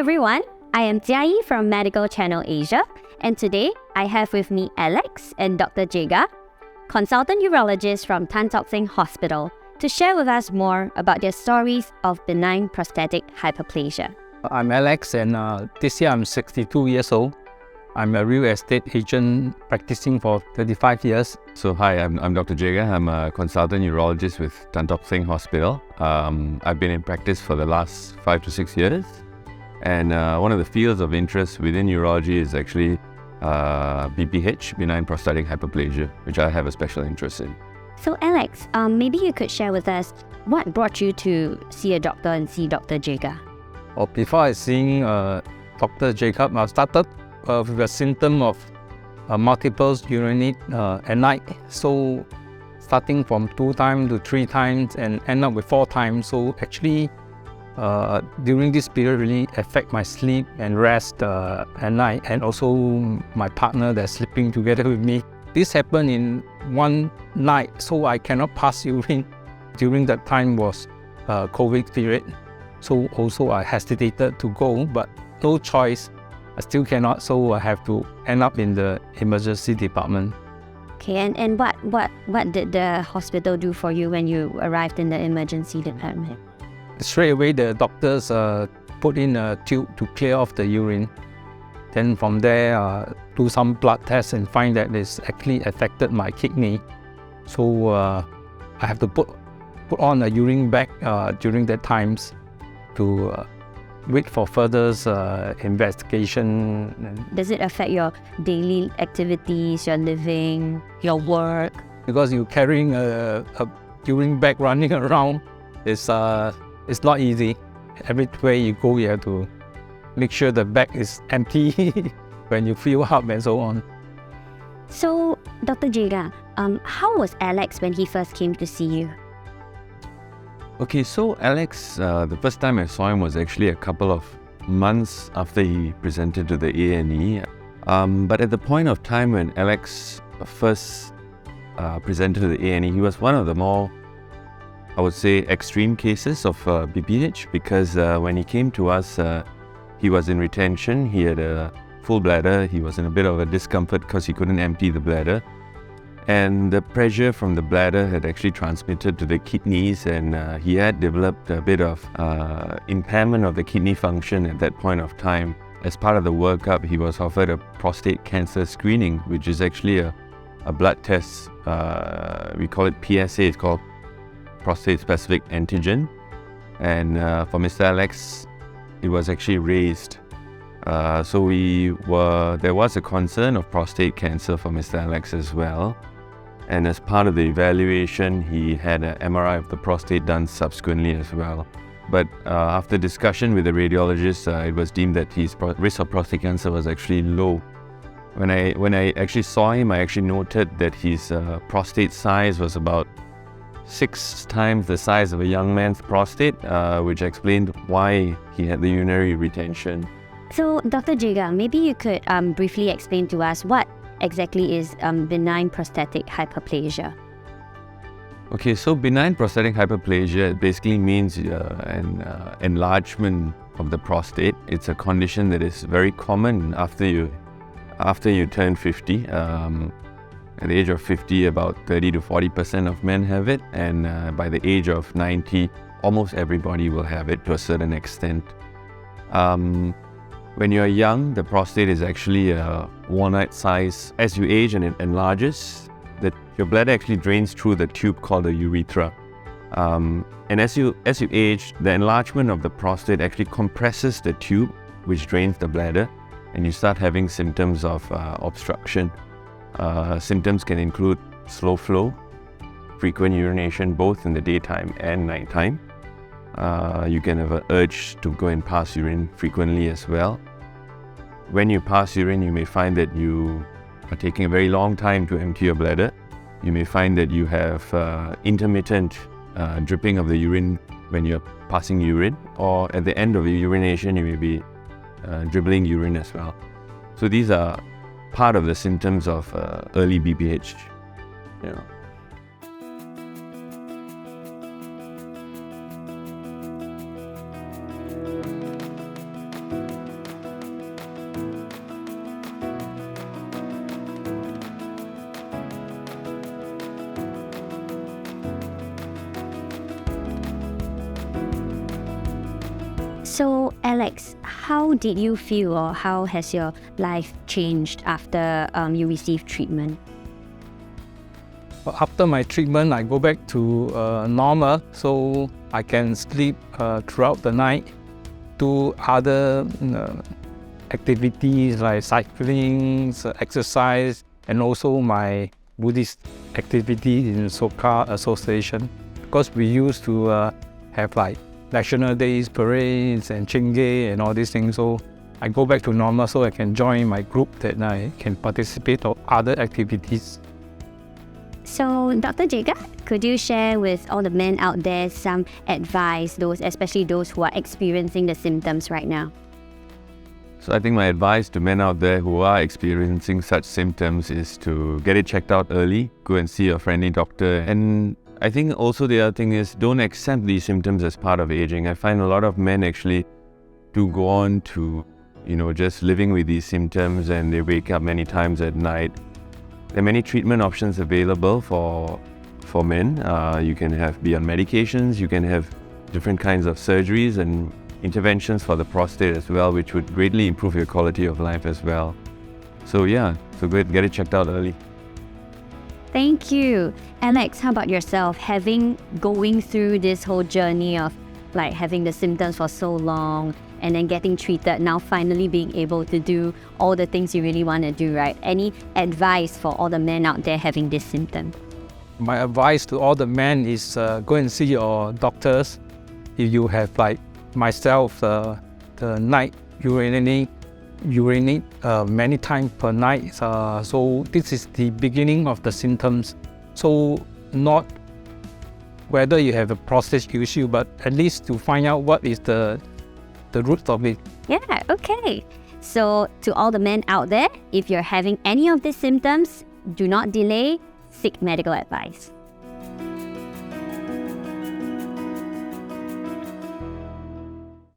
everyone, I am Jia Yi from Medical Channel Asia, and today I have with me Alex and Dr. Jega, consultant urologists from Tock Seng Hospital, to share with us more about their stories of benign prostatic hyperplasia. I'm Alex, and this year I'm 62 years old. I'm a real estate agent practicing for 35 years. So hi, I'm Dr. Jega. I'm a consultant urologist with Tock Seng Hospital. I've been in practice for the last 5 to 6 years. And one of the fields of interest within urology is actually BPH, benign prostatic hyperplasia, which I have a special interest in. So Alex, maybe you could share with us what brought you to see a doctor and see Dr. Jega? Before I seeing Dr. Jacob, I started with a symptom of multiple urinate at night. So starting from 2 times to 3 times and end up with 4 times. So actually during this period really affect my sleep and rest at night, and also my partner that's sleeping together with me. This happened in one night, so I cannot pass urine. During that time was COVID period. So also I hesitated to go, but no choice. I still cannot, so I have to end up in the emergency department. Okay, and what did the hospital do for you when you arrived in the emergency department? Straight away, the doctors put in a tube to clear off the urine. Then from there, do some blood tests and find that it's actually affected my kidney. So I have to put on a urine bag during that times to wait for further investigation. Does it affect your daily activities, your living, your work? Because you're carrying a urine bag running around, it's not easy. Everywhere you go, you have to make sure the bag is empty when you fill up and so on. So, Dr. Jega, how was Alex when he first came to see you? Okay, so Alex, the first time I saw him was actually a couple of months after he presented to the A&E. But at the point of time when Alex first presented to the A&E, he was one of the more, I would say, extreme cases of BPH, because when he came to us, he was in retention, he had a full bladder, he was in a bit of a discomfort because he couldn't empty the bladder. And the pressure from the bladder had actually transmitted to the kidneys, and he had developed a bit of impairment of the kidney function at that point of time. As part of the workup, he was offered a prostate cancer screening, which is actually a blood test. We call it PSA, it's called prostate specific antigen. And for Mr. Alex, it was actually raised. So there was a concern of prostate cancer for Mr. Alex as well. And as part of the evaluation, he had an MRI of the prostate done subsequently as well. But after discussion with the radiologist, it was deemed that his risk of prostate cancer was actually low. When I actually saw him, I actually noted that his prostate size was about 6 times the size of a young man's prostate, which explained why he had the urinary retention. So, Dr. Jega, maybe you could briefly explain to us what exactly is benign prostatic hyperplasia? Okay, so benign prostatic hyperplasia basically means an enlargement of the prostate. It's a condition that is very common after you turn 50. At the age of 50, about 30 to 40% of men have it, and by the age of 90, almost everybody will have it to a certain extent. When you're young, the prostate is actually a walnut size. As you age and it enlarges, your bladder actually drains through the tube called the urethra. And as you age, the enlargement of the prostate actually compresses the tube, which drains the bladder, and you start having symptoms of obstruction. Symptoms can include slow flow, frequent urination both in the daytime and nighttime. You can have an urge to go and pass urine frequently as well. When you pass urine, you may find that you are taking a very long time to empty your bladder. You may find that you have intermittent dripping of the urine when you're passing urine, or at the end of your urination, you may be dribbling urine as well. So these are part of the symptoms of early BPH. So, Alex, how did you feel, or how has your life changed after you received treatment? After my treatment, I go back to normal, so I can sleep throughout the night, do other activities like cycling, exercise, and also my Buddhist activities in Soka Association. Because we used to have like National Days, parades, and Chingay and all these things. So I go back to normal so I can join my group that I can participate in other activities. So, Dr. Jega, could you share with all the men out there some advice, especially those who are experiencing the symptoms right now? So I think my advice to men out there who are experiencing such symptoms is to get it checked out early, go and see a friendly doctor. And I think also the other thing is don't accept these symptoms as part of aging. I find a lot of men actually do go on to, just living with these symptoms, and they wake up many times at night. There are many treatment options available for men. You can be on medications, you can have different kinds of surgeries and interventions for the prostate as well, which would greatly improve your quality of life as well. So get it checked out early. Thank you. Alex, how about yourself? Going through this whole journey of like having the symptoms for so long and then getting treated, now finally being able to do all the things you really want to do, right? Any advice for all the men out there having this symptom? My advice to all the men is go and see your doctors. If you have like myself, the night urinate many times per night. So this is the beginning of the symptoms. So not whether you have a prostate issue, but at least to find out what is the root of it. Yeah, okay. So to all the men out there, if you're having any of these symptoms, do not delay, seek medical advice.